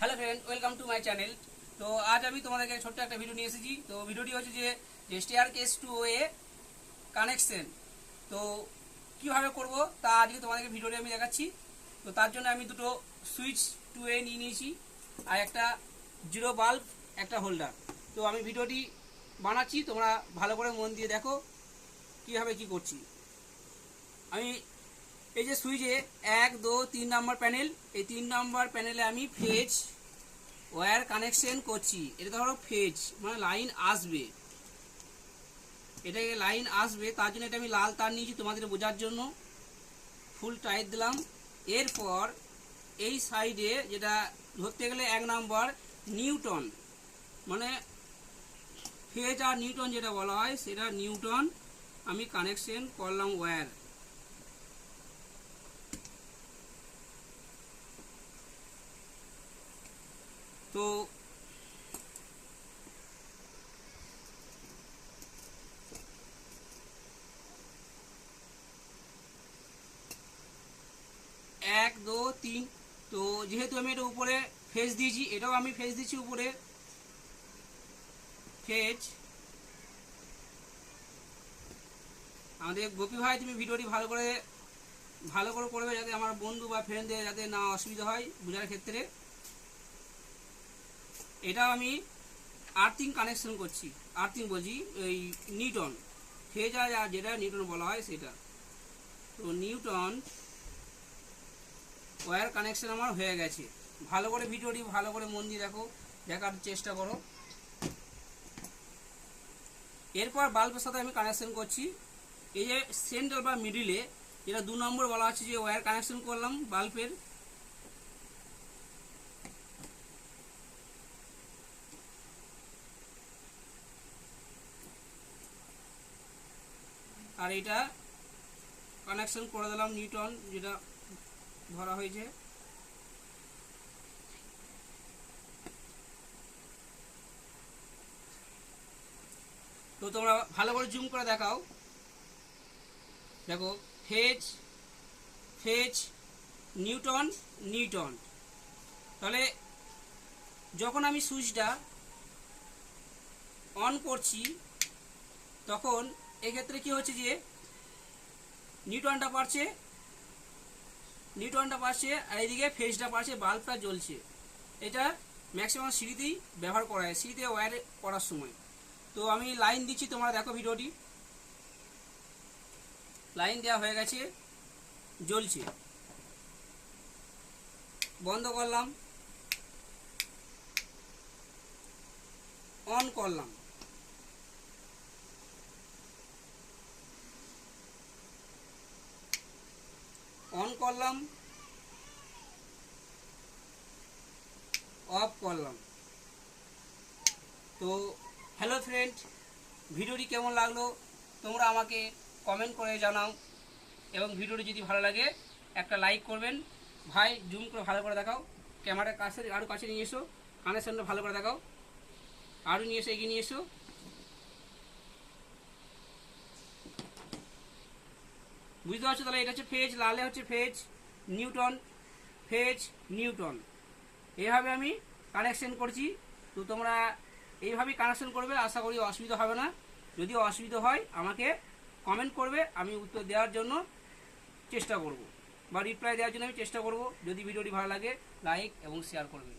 Hello friend, welcome to my channel. তো আজ আমি তোমাদেরকে ছোট্ট একটা ভিডিও নিয়ে এসেছি। তো ভিডিওটি হচ্ছে যে স্টেয়ারকেস টু এ কানেকশন। তো কীভাবে করব তা আজকে তোমাদেরকে ভিডিওটি আমি দেখাচ্ছি। তো তার জন্য আমি দুটো সুইচ টু এ নিয়ে নিয়েছি আর একটা জিরো বাল্ব, একটা হোল্ডার। তো আমি ভিডিওটি বানাচ্ছি, তোমরা ভালো করে মন দিয়ে দেখো কীভাবে কি করছি। আমি এই যে সুইচে 1, 2, 3 নম্বর প্যানেল, এই 3 নম্বর প্যানেলে আমি ফেজ ওয়্যার কানেকশন করছি। এটা ধরো ফেজ মানে লাইন আসবে, এটাকে লাইন আসবে, তার জন্য এটা আমি লাল তার নিয়েছি তোমাদের বোঝার জন্য। ফুল টাইট দিলাম। এরপর এই সাইডে যেটা ধরতে গেলে 1 নম্বর নিউটন, মানে ফেজ আর নিউটন যেটা বলা হয় সেটা নিউটন আমি কানেকশন করলাম ওয়্যার। তো এক, দো, তিন। তো যেহেতু আমি এটা উপরে ফেজ দিয়েছি, এটাও আমি ফেজ দিচ্ছি উপরে ফেজ। আমাদের গোপী ভাই, তুমি ভিডিওটি ভালো করে করবে, যাতে আমার বন্ধু বা ফ্রেন্ডদের যাতে না অসুবিধা হয় বোঝার ক্ষেত্রে। এটাও আমি আর্থিং কানেকশন করছি, আর্থিং বলছি এই নিউটন ফেজ আর যেটা নিউটন বলা হয় সেটা। তো নিউটন ওয়্যার কানেকশন আমার হয়ে গেছে। ভালো করে ভিডিওটি ভালো করে মন দিয়ে দেখো, দেখার চেষ্টা করো। এরপর বাল্বের সাথে আমি কানেকশন করছি। এই যে সেন্টার বা মিডিলে যেটা 2 নম্বর বলা আছে যে ওয়্যার কানেকশন করলাম বাল্বের, আর এটা কানেকশন করে দিলাম নিউটন যেটা ধরা হয়েছে। তো তোমরা ভালো করে জুম করে দেখাও, দেখো ফেজ ফেজ নিউটন নিউটন। তাহলে যখন আমি সুইচটা অন করছি তখন এক্ষেত্রে কি হচ্ছে যে নিউটনটা পারছে আর এইদিকে ফেজটা পারছে, বাল্বটা জ্বলছে। এটা ম্যাক্সিমাম সিঁড়িতেই ব্যবহার করা হয়, সিঁড়িতে ওয়্যার করার সময়। তো আমি লাইন দিচ্ছি, তোমরা দেখো ভিডিওটি। লাইন দেওয়া হয়ে গেছে, জ্বলছে। বন্ধ করলাম, অন করলাম, অন করলাম, অফ করলাম। তো হ্যালো ফ্রেন্ড, ভিডিওটি কেমন লাগলো তোমরা আমাকে কমেন্ট করে জানাও, এবং ভিডিওটি যদি ভালো লাগে একটা লাইক করবেন। ভাই জুম করে ভালো করে দেখাও, ক্যামেরার কাছে আরও কাছে নিয়ে এসো, কানেকশনটা ভালো করে দেখাও, আরও নিয়ে এসো, এগিয়ে নিয়ে এসো। বুঝতে পারছো? তাহলে এটা হচ্ছে ফেজ, লালে হচ্ছে ফেজ নিউটন, ফেজ নিউটন। এইভাবে আমি কানেকশন করছি। তো তোমরা এইভাবেই কানেকশন করবে, আশা করি অসুবিধা হবে না। যদি অসুবিধা হয় আমাকে কমেন্ট করবে, আমি উত্তর দেওয়ার জন্য চেষ্টা করব, বা রিপ্লাই দেওয়ার জন্য আমি চেষ্টা করব। যদি ভিডিওটি ভালো লাগে লাইক এবং শেয়ার করবেন।